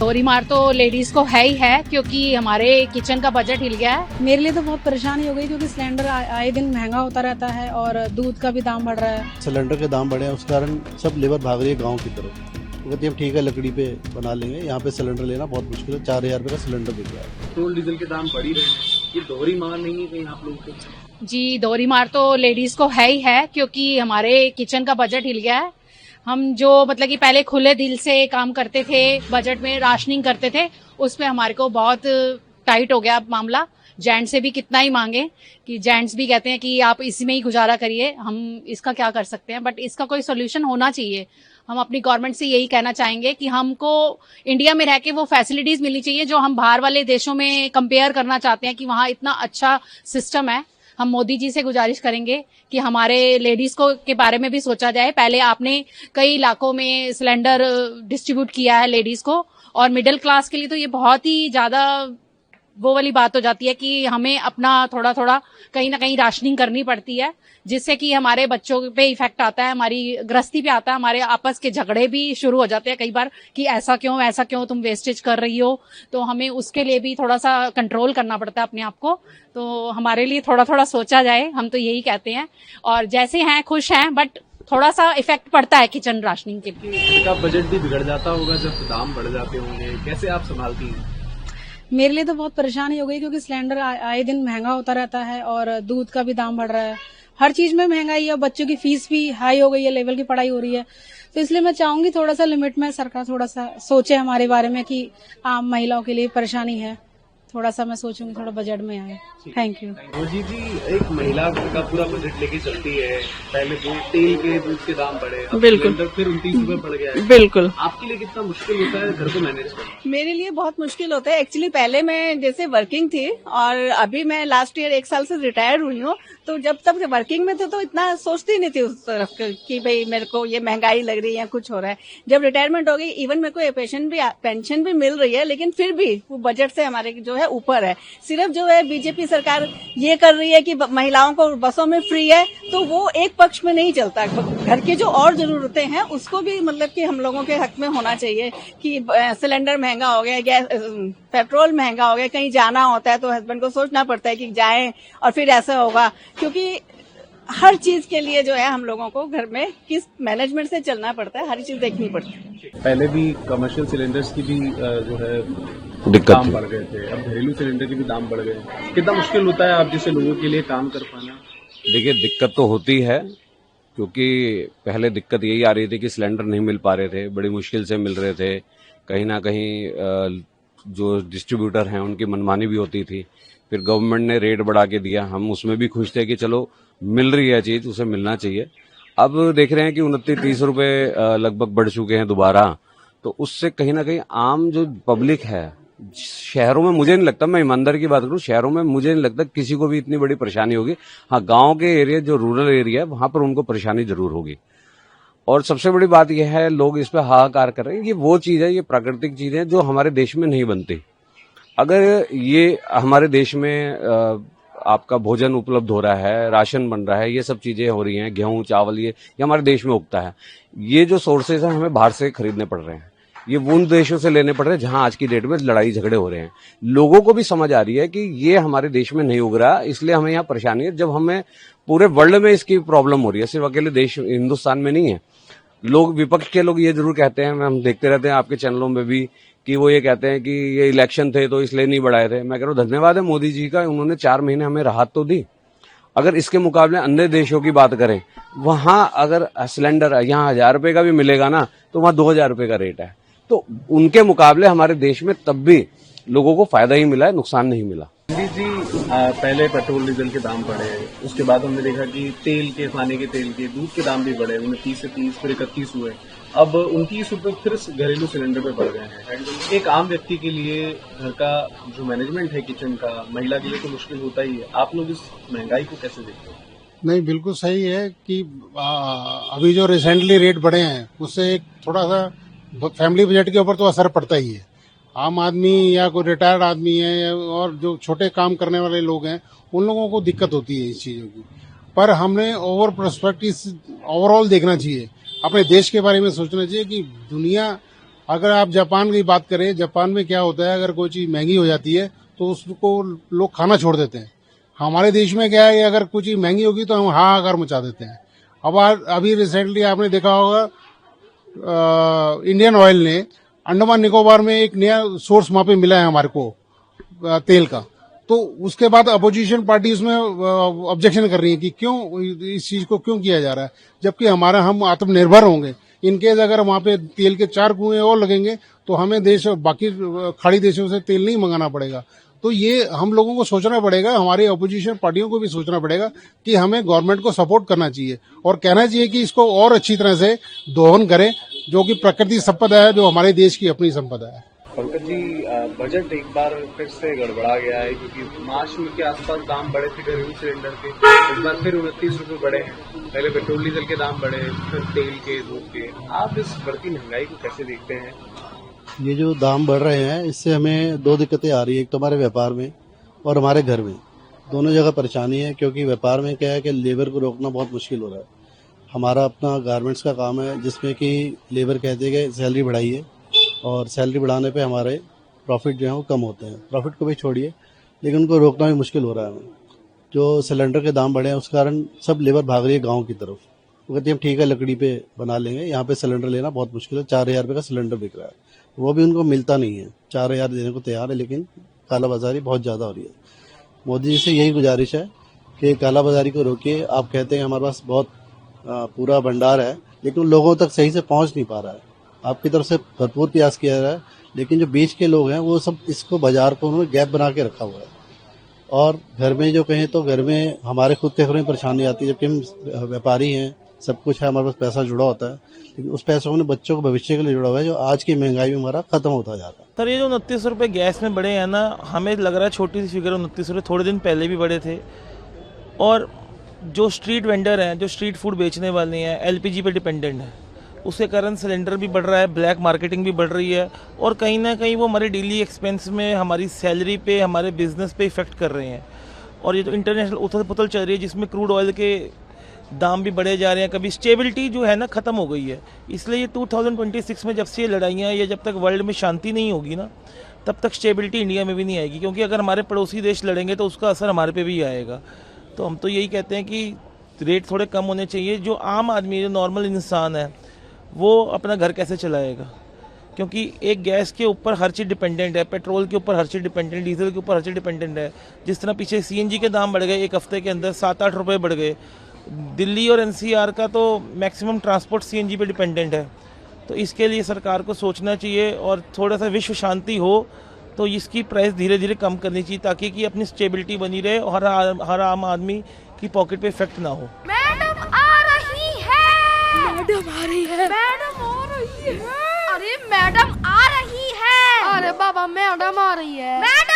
दोहरी मार तो लेडीज को है ही है, क्योंकि हमारे किचन का बजट हिल गया है। मेरे लिए तो बहुत परेशानी हो गई, क्योंकि सिलेंडर आए दिन महंगा होता रहता है और दूध का भी दाम बढ़ रहा है। सिलेंडर के दाम बढ़े हैं, उस कारण सब लेबर भाग रही है गांव की तरफ। तो कहती है ठीक है, लकड़ी पे बना लेंगे, यहाँ पे सिलेंडर लेना बहुत मुश्किल है। 4,000 रुपये का सिलेंडर बिक रहा है। पेट्रोल डीजल के दाम बढ़ ही रहे हैं, ये दोहरी मार नहीं है कहीं आप लोगों को? जी, दोहरी मार तो लेडीज को है ही है, क्योंकि हमारे किचन का बजट हिल गया है। हम जो मतलब कि पहले खुले दिल से काम करते थे, बजट में राशनिंग करते थे, उसमें हमारे को बहुत टाइट हो गया मामला। जेंट्स से भी कितना ही मांगे, कि जेंट्स भी कहते हैं कि आप इसी में ही गुजारा करिए, हम इसका क्या कर सकते हैं। बट इसका कोई सोल्यूशन होना चाहिए। हम अपनी गवर्नमेंट से यही कहना चाहेंगे कि हमको इंडिया में रह के वो फैसिलिटीज मिलनी चाहिए जो हम बाहर वाले देशों में कंपेयर करना चाहते हैं, कि वहां इतना अच्छा सिस्टम है। हम मोदी जी से गुजारिश करेंगे कि हमारे लेडीज को के बारे में भी सोचा जाए। पहले आपने कई इलाकों में सिलेंडर डिस्ट्रीब्यूट किया है लेडीज को, और मिडिल क्लास के लिए तो ये बहुत ही ज्यादा वो वाली बात हो जाती है कि हमें अपना थोड़ा थोड़ा कहीं ना कहीं राशनिंग करनी पड़ती है, जिससे कि हमारे बच्चों पे इफेक्ट आता है, हमारी गृहस्थी पे आता है, हमारे आपस के झगड़े भी शुरू हो जाते हैं कई बार कि ऐसा क्यों तुम वेस्टेज कर रही हो। तो हमें उसके लिए भी थोड़ा सा कंट्रोल करना पड़ता है अपने आप को। तो हमारे लिए थोड़ा थोड़ा सोचा जाए, हम तो यही कहते हैं। और जैसे हैं खुश हैं, बट थोड़ा सा इफेक्ट पड़ता है किचन राशनिंग के लिए। का बजट भी बिगड़ जाता होगा जब दाम बढ़ जाते होंगे, कैसे आप संभालती हैं? मेरे लिए तो बहुत परेशानी हो गई, क्योंकि सिलेंडर आए दिन महंगा होता रहता है और दूध का भी दाम बढ़ रहा है। हर चीज में महंगाई है, बच्चों की फीस भी हाई हो गई है, लेवल की पढ़ाई हो रही है। तो इसलिए मैं चाहूंगी थोड़ा सा लिमिट में सरकार थोड़ा सा सोचे हमारे बारे में, कि आम महिलाओं के लिए परेशानी है। थोड़ा सा मैं सोचूंगी थोड़ा बजट में आए। Thank you. रोजी जी, एक महिला का पूरा बजट लेके चलती है। पहले तेल के दूध के दाम बढ़े, अब बिल्कुल। सिलेंडर फिर 29 रुपए बढ़ गया है। बिल्कुल। आपके लिए कितना मुश्किल होता है घर को मैनेज करना? मेरे लिए बहुत मुश्किल होता है। एक्चुअली पहले मैं जैसे वर्किंग थी, और अभी मैं लास्ट ईयर 1 साल से रिटायर हुई हूँ। तो जब तक वर्किंग में थे तो इतना सोचती नहीं थी उस तरफ कि भाई मेरे को ये महंगाई लग रही है, कुछ हो रहा है। जब रिटायरमेंट हो गई, इवन मेरे को पेंशन भी मिल रही है, लेकिन फिर भी वो बजट से हमारे जो है ऊपर है। सिर्फ जो है बीजेपी सरकार ये कर रही है कि महिलाओं को बसों में फ्री है, तो वो एक पक्ष में नहीं चलता। घर की जो और जरूरतें हैं उसको भी मतलब कि हम लोगों के हक में होना चाहिए, कि सिलेंडर महंगा हो गया, गैस पेट्रोल महंगा हो गया, कहीं जाना होता है तो हस्बैंड को सोचना पड़ता है कि जाएं और फिर ऐसा होगा, क्योंकि हर चीज के लिए जो है हम लोगों को घर में किस मैनेजमेंट से चलना पड़ता है, हर चीज देखनी पड़ती है। पहले भी कमर्शियल सिलेंडर्स की भी जो है दिक्कत दाम बढ़ गए थे, अब घरेलू सिलेंडर के भी दाम बढ़ गए। कितना मुश्किल होता है आप जैसे लोगों के लिए काम कर पाना? देखिए, दिक्कत तो होती है, क्योंकि पहले दिक्कत यही आ रही थी कि सिलेंडर नहीं मिल पा रहे थे, बड़ी मुश्किल से मिल रहे थे। कहीं ना कहीं जो डिस्ट्रीब्यूटर हैं उनकी मनमानी भी होती थी। फिर गवर्नमेंट ने रेट बढ़ा के दिया, हम उसमें भी खुश थे कि चलो मिल रही है चीज, उसे मिलना चाहिए। अब देख रहे हैं कि 29-30 रुपए लगभग बढ़ चुके हैं दोबारा। तो उससे कहीं ना कहीं आम जो पब्लिक है शहरों में, मुझे नहीं लगता, मैं ईमानदारी की बात करूं, शहरों में मुझे नहीं लगता किसी को भी इतनी बड़ी परेशानी होगी। हाँ, गांव के एरिया जो रूरल एरिया है वहां पर उनको परेशानी जरूर होगी। और सबसे बड़ी बात यह है, लोग इस पर हाहाकार कर रहे हैं। ये वो चीज है, ये प्राकृतिक चीजें जो हमारे देश में नहीं बनती। अगर ये हमारे देश में आपका भोजन उपलब्ध हो रहा है, राशन बन रहा है, ये सब चीजें हो रही हैं, गेहूं चावल ये हमारे देश में उगता है। ये जो सोर्सेज हैं हमें बाहर से खरीदने पड़ रहे हैं, ये उन देशों से लेने पड़ रहे हैं जहां आज की डेट में लड़ाई झगड़े हो रहे हैं। लोगों को भी समझ आ रही है कि ये हमारे देश में नहीं उग रहा, इसलिए हमें यहाँ परेशानी है। जब हमें पूरे वर्ल्ड में इसकी प्रॉब्लम हो रही है, सिर्फ अकेले देश हिंदुस्तान में नहीं है। लोग, विपक्ष के लोग ये जरूर कहते हैं, हम देखते रहते हैं आपके चैनलों में भी, कि वो ये कहते हैं कि ये इलेक्शन थे तो इसलिए नहीं बढ़ाए थे। मैं कह रहा हूँ धन्यवाद है मोदी जी का, उन्होंने 4 महीने हमें राहत तो दी। अगर इसके मुकाबले अन्य देशों की बात करें, वहां अगर सिलेंडर यहाँ 1000 रुपए का भी मिलेगा ना, तो वहां 2000 रुपए का रेट है। तो उनके मुकाबले हमारे देश में तब भी लोगों को फायदा ही मिला है, नुकसान नहीं मिला। जी, पहले पेट्रोल डीजल के दाम बढ़े, उसके बाद हमने देखा कि तेल के, खाने के तेल के, दूध के दाम भी बढ़े, 29 से 30 फिर 31 हुए, अब 29 रुपए फिर घरेलू सिलेंडर पे बढ़ गए हैं। एक आम व्यक्ति के लिए घर का जो मैनेजमेंट है किचन का, महिला के लिए तो मुश्किल होता ही है। आप लोग इस महंगाई को कैसे देखते हैं? नहीं, बिल्कुल सही है कि अभी जो रिसेंटली रेट बढ़े हैं उससे एक थोड़ा सा फैमिली बजट के ऊपर तो असर पड़ता ही है। आम आदमी या कोई रिटायर्ड आदमी है और जो छोटे काम करने वाले लोग हैं, उन लोगों को दिक्कत होती है इस चीजों की। पर हमने ओवर पर्सपेक्टिव ओवरऑल देखना चाहिए, अपने देश के बारे में सोचना चाहिए कि दुनिया अगर आप जापान की बात करें, जापान में क्या होता है, अगर कोई चीज महंगी हो जाती है तो उसको लोग खाना छोड़ देते हैं। हमारे देश में क्या है, अगर कोई चीज महंगी होगी तो हम हाहाकार मचा देते हैं। अभी रिसेंटली आपने देखा होगा, इंडियन ऑयल ने अंडमान निकोबार में एक नया सोर्स वहां पे मिला है हमारे को तेल का, तो उसके बाद अपोजिशन पार्टी उसमें ऑब्जेक्शन कर रही है कि क्यों इस चीज को क्यों किया जा रहा है, जबकि हम आत्मनिर्भर होंगे। इनकेस अगर वहां पे तेल के 4 कुएं और लगेंगे तो हमें बाकी खाड़ी देशों से तेल नहीं मंगाना पड़ेगा। तो ये हम लोगों को सोचना पड़ेगा, हमारे अपोजिशन पार्टियों को भी सोचना पड़ेगा कि हमें गवर्नमेंट को सपोर्ट करना चाहिए और कहना चाहिए कि इसको और अच्छी तरह से दोहन करें, जो कि प्रकृति संपदा है, जो हमारे देश की अपनी संपदा है। पंकज जी, बजट एक बार फिर से गड़बड़ा गया है, क्योंकि मार्च के आसपास दाम बढ़े थे घरेलू सिलेंडर के, इस बार फिर 29 रुपए बढ़े हैं। पहले पेट्रोल डीजल के दाम बढ़े, फिर तेल के, दूध के। आप इस बढ़ती महंगाई को कैसे देखते हैं? ये जो दाम बढ़ रहे हैं, इससे हमें 2 दिक्कतें आ रही है। एक तो हमारे व्यापार में और हमारे घर में, दोनों जगह परेशानी है। क्योंकि व्यापार में क्या है कि लेबर को रोकना बहुत मुश्किल हो रहा है। हमारा अपना गारमेंट्स का काम है, जिसमें कि लेबर कहते हैं कि सैलरी बढ़ाइए, और सैलरी बढ़ाने पे हमारे प्रॉफिट जो है वो कम होते हैं। प्रॉफिट को भी छोड़िए, लेकिन उनको रोकना भी मुश्किल हो रहा है हमें। जो सिलेंडर के दाम बढ़े हैं, उस कारण सब लेबर भाग रही है गाँव की तरफ। वो कहती है हम ठीक है लकड़ी पे बना लेंगे, यहाँ पे सिलेंडर लेना बहुत मुश्किल है। 4,000 रुपये का सिलेंडर बिक रहा है, वो भी उनको मिलता नहीं है। 4,000 देने को तैयार है, लेकिन कालाबाजारी बहुत ज़्यादा हो रही है। मोदी जी से यही गुजारिश है कि कालाबाजारी को रोकिए। आप कहते हैं हमारे पास बहुत पूरा भंडार है, लेकिन लोगों तक सही से पहुंच नहीं पा रहा है। आपकी तरफ से भरपूर प्रयास किया जा रहा है, लेकिन जो बीच के लोग हैं वो सब इसको बाजार को उन्होंने गैप बना के रखा हुआ है। और घर में जो कहें तो घर में हमारे खुद के घर में परेशानी आती है, जबकि हम व्यापारी हैं, सब कुछ है, हमारे पास पैसा जुड़ा होता है, लेकिन उस पैसों को बच्चों के भविष्य के लिए जुड़ा हुआ है, जो आज की महंगाई में हमारा खत्म होता जा रहा है। सर, ये जो 29 रुपये गैस में बढ़े हैं ना, हमें लग रहा है छोटी सी फिगर 29 रुपये, थोड़े दिन पहले भी बढ़े थे। और जो स्ट्रीट वेंडर हैं, जो स्ट्रीट फूड बेचने वाले हैं, एलपीजी पे डिपेंडेंट है, उसके कारण सिलेंडर भी बढ़ रहा है, ब्लैक मार्केटिंग भी बढ़ रही है, और कहीं ना कहीं वो हमारे डेली एक्सपेंस में, हमारी सैलरी पे, हमारे बिजनेस पे इफेक्ट कर रहे हैं। और ये जो इंटरनेशनल उथल पुथल चल रही है, जिसमें क्रूड ऑयल के दाम भी बढ़े जा रहे हैं, कभी स्टेबिलिटी जो है ना ख़त्म हो गई है। इसलिए ये 2026 में जब से ये लड़ाइयाँ, या जब तक वर्ल्ड में शांति नहीं होगी ना, तब तक स्टेबिलिटी इंडिया में भी नहीं आएगी। क्योंकि अगर हमारे पड़ोसी देश लड़ेंगे तो उसका असर हमारे पे भी आएगा। तो हम तो यही कहते हैं कि रेट थोड़े कम होने चाहिए। जो आम आदमी, जो नॉर्मल इंसान है, वो अपना घर कैसे चलाएगा? क्योंकि एक गैस के ऊपर हर चीज़ डिपेंडेंट है, पेट्रोल के ऊपर हर चीज़ डिपेंडेंट, डीजल के ऊपर हर चीज़ डिपेंडेंट है। जिस तरह पीछे सीएनजी के दाम बढ़ गए, एक हफ्ते के अंदर 7-8 रुपये बढ़ गए। दिल्ली और एनसीआर का तो मैक्सिमम ट्रांसपोर्ट सीएनजी पे डिपेंडेंट है। तो इसके लिए सरकार को सोचना चाहिए, और थोड़ा सा विश्व शांति हो तो इसकी प्राइस धीरे धीरे कम करनी चाहिए, ताकि कि अपनी स्टेबिलिटी बनी रहे और हर आम आदमी की पॉकेट पे इफेक्ट ना हो। मैडम आ रही है, मैडम आ रही है, मैडम आ रही है, अरे मैडम आ रही है, अरे बाबा मैडम आ रही है, मैडम